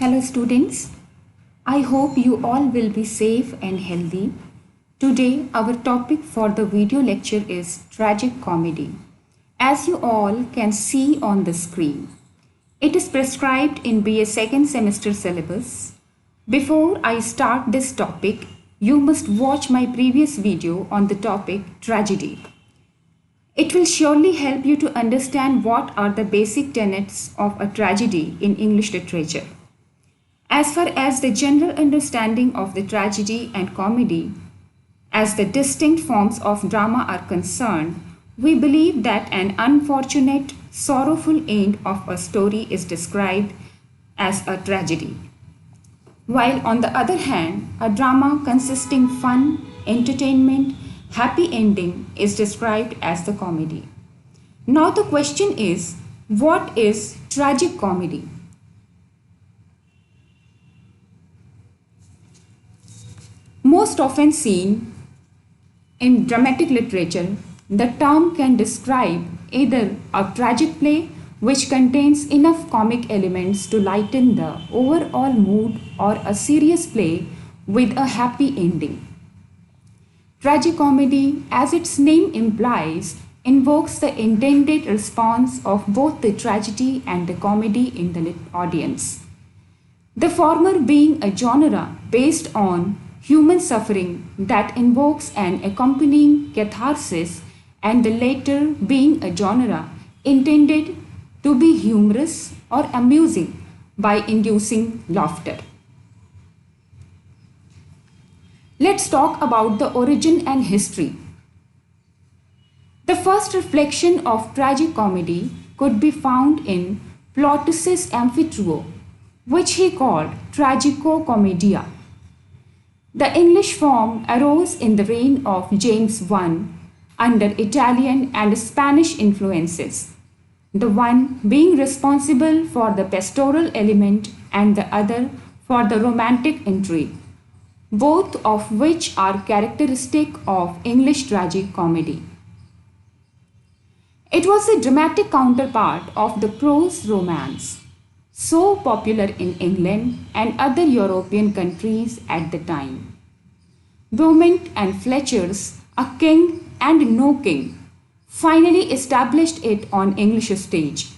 Hello students, I hope you all will be safe and healthy. Today our topic for the video lecture is tragic comedy. As you all can see on the screen, it is prescribed in BA second semester syllabus. Before I start this topic, you must watch my previous video on the topic tragedy. It will surely help you to understand what are the basic tenets of a tragedy in English literature. As far as the general understanding of the tragedy and comedy as the distinct forms of drama are concerned, we believe that an unfortunate, sorrowful end of a story is described as a tragedy. While on the other hand, a drama consisting fun, entertainment, happy ending is described as the comedy. Now the question is, what is tragic comedy? Most often seen in dramatic literature, the term can describe either a tragic play which contains enough comic elements to lighten the overall mood or a serious play with a happy ending. Tragicomedy, as its name implies, invokes the intended response of both the tragedy and the comedy in the audience. The former being a genre based on human suffering that invokes an accompanying catharsis, and the latter being a genre intended to be humorous or amusing by inducing laughter. Let's talk about the origin and history. The first reflection of tragic comedy could be found in Plautus's Amphitryo, which he called Tragico-Commedia. The English form arose in the reign of James I under Italian and Spanish influences, the one being responsible for the pastoral element and the other for the romantic intrigue, both of which are characteristic of English tragic comedy. It was the dramatic counterpart of the prose romance, so popular in England and other European countries at the time. Beaumont and Fletcher's A King and No King finally established it on English stage,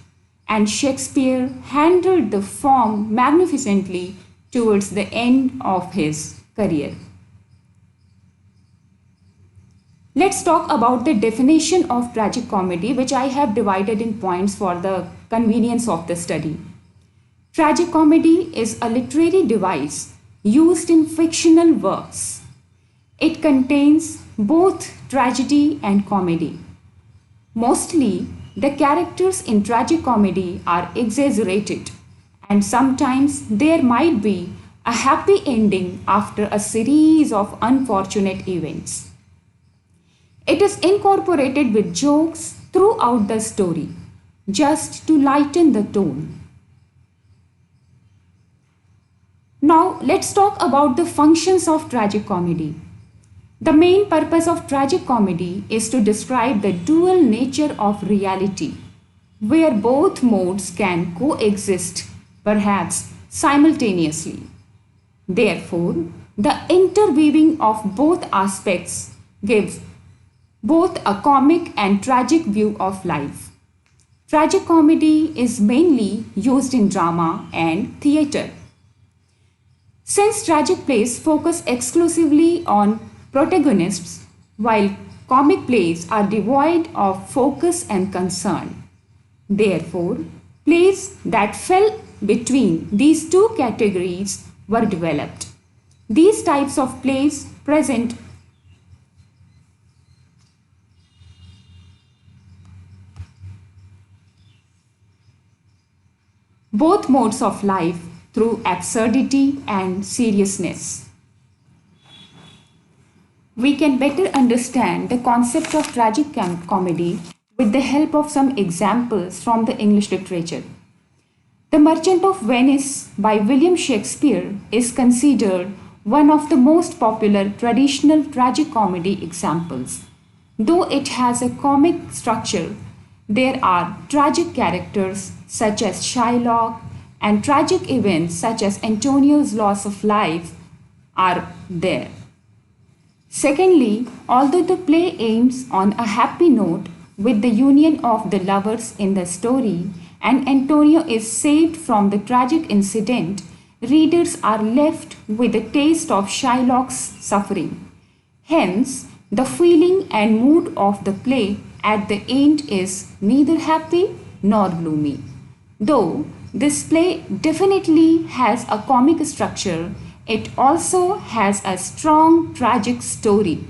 and Shakespeare handled the form magnificently towards the end of his career. Let's talk about the definition of tragic comedy, which I have divided in points for the convenience of the study. Tragic comedy is a literary device used in fictional works. It contains both tragedy and comedy. Mostly, the characters in tragic comedy are exaggerated, and sometimes there might be a happy ending after a series of unfortunate events. It is incorporated with jokes throughout the story, just to lighten the tone. Now, let's talk about the functions of tragic comedy. The main purpose of tragic comedy is to describe the dual nature of reality, where both modes can coexist, perhaps simultaneously. Therefore, the interweaving of both aspects gives both a comic and tragic view of life. Tragic comedy is mainly used in drama and theatre. Since tragic plays focus exclusively on protagonists, while comic plays are devoid of focus and concern. Therefore, plays that fell between these two categories were developed. These types of plays present both modes of life through absurdity and seriousness. We can better understand the concept of tragic comedy with the help of some examples from the English literature. The Merchant of Venice by William Shakespeare is considered one of the most popular traditional tragic comedy examples. Though it has a comic structure, there are tragic characters such as Shylock and tragic events such as Antonio's loss of life are there. Secondly, although the play aims on a happy note with the union of the lovers in the story, and Antonio is saved from the tragic incident, readers are left with a taste of Shylock's suffering. Hence, the feeling and mood of the play at the end is neither happy nor gloomy. Though this play definitely has a comic structure, it also has a strong tragic story.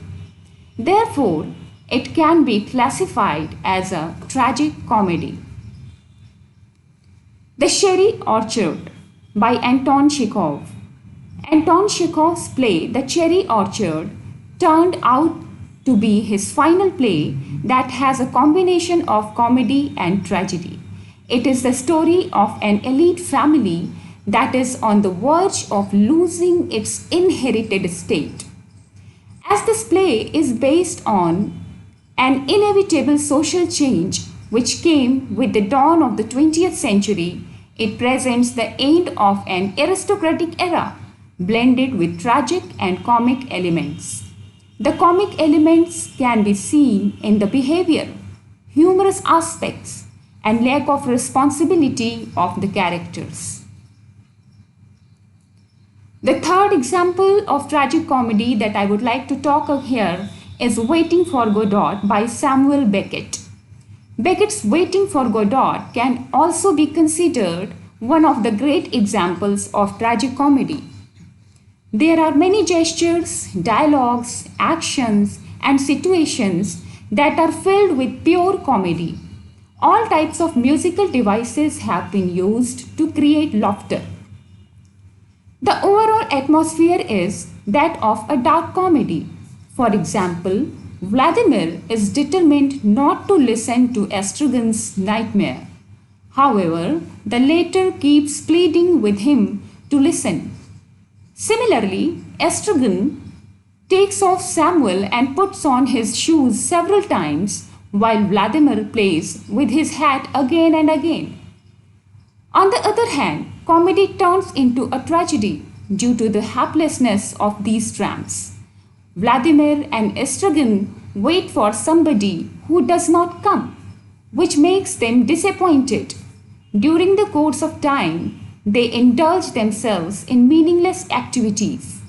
Therefore, it can be classified as a tragic comedy. The Cherry Orchard by Anton Chekhov. Anton Chekhov's play The Cherry Orchard turned out to be his final play that has a combination of comedy and tragedy. It is the story of an elite family that is on the verge of losing its inherited estate. As this play is based on an inevitable social change which came with the dawn of the 20th century, it presents the end of an aristocratic era blended with tragic and comic elements. The comic elements can be seen in the behavior, humorous aspects, and lack of responsibility of the characters. The third example of tragic comedy that I would like to talk of here is Waiting for Godot by Samuel Beckett. Beckett's Waiting for Godot can also be considered one of the great examples of tragic comedy. There are many gestures, dialogues, actions, and situations that are filled with pure comedy. All types of musical devices have been used to create laughter. The overall atmosphere is that of a dark comedy. For example, Vladimir is determined not to listen to Estragon's nightmare. However, the latter keeps pleading with him to listen. Similarly, Estragon takes off Samuel and puts on his shoes several times while Vladimir plays with his hat again and again. On the other hand, comedy turns into a tragedy due to the helplessness of these tramps. Vladimir and Estragon wait for somebody who does not come, which makes them disappointed. During the course of time, they indulge themselves in meaningless activities.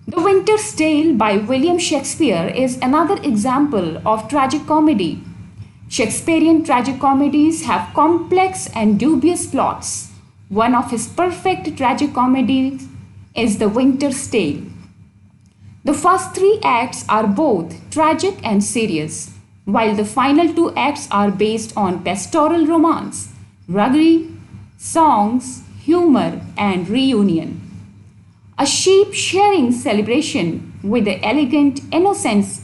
The Winter's Tale by William Shakespeare is another example of tragic comedy. Shakespearean tragic comedies have complex and dubious plots. One of his perfect tragic comedies is The Winter's Tale. The first three acts are both tragic and serious, while the final two acts are based on pastoral romance, rugby, songs, humor, and reunion. A sheep-shearing celebration with the elegant innocence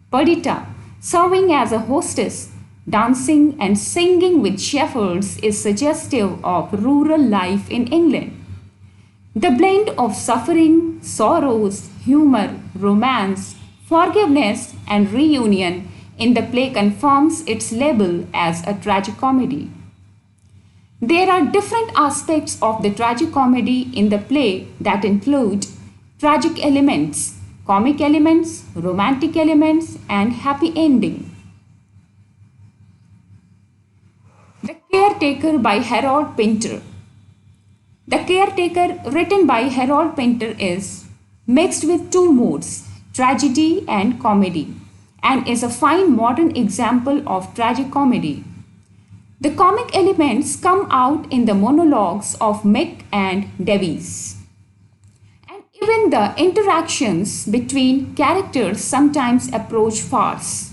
Perdita serving as a hostess, dancing and singing with shepherds is suggestive of rural life in England. The blend of suffering, sorrows, humor, romance, forgiveness, and reunion in the play confirms its label as a tragic comedy. There are different aspects of the tragic comedy in the play that include tragic elements, comic elements, romantic elements, and happy ending. The Caretaker by Harold Pinter. The Caretaker, written by Harold Pinter, is mixed with two moods, tragedy and comedy, and is a fine modern example of tragic comedy. The comic elements come out in the monologues of Mick and Davies. And even the interactions between characters sometimes approach farce.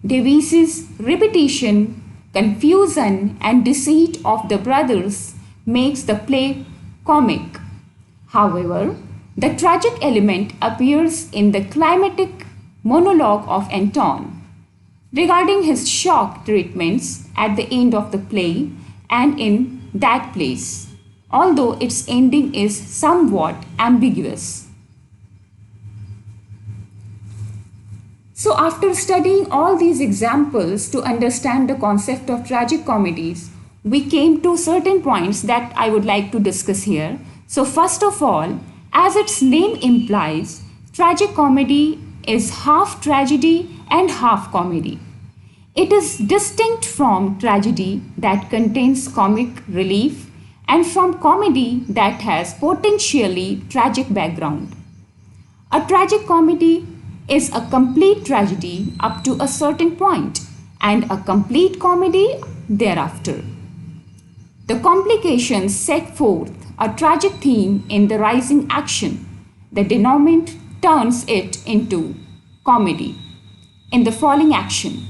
Davies' repetition, confusion, and deceit of the brothers makes the play comic. However, the tragic element appears in the climactic monologue of Anton regarding his shock treatments at the end of the play and in that place, although its ending is somewhat ambiguous. So after studying all these examples to understand the concept of tragic comedies, we came to certain points that I would like to discuss here. So first of all, as its name implies, tragic comedy is half tragedy and half comedy. It is distinct from tragedy that contains comic relief and from comedy that has potentially tragic background. A tragic comedy is a complete tragedy up to a certain point and a complete comedy thereafter. The complications set forth a tragic theme in the rising action. The denouement turns it into comedy in the falling action.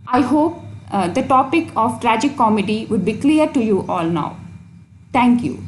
I hope the topic of tragic comedy would be clear to you all now. Thank you.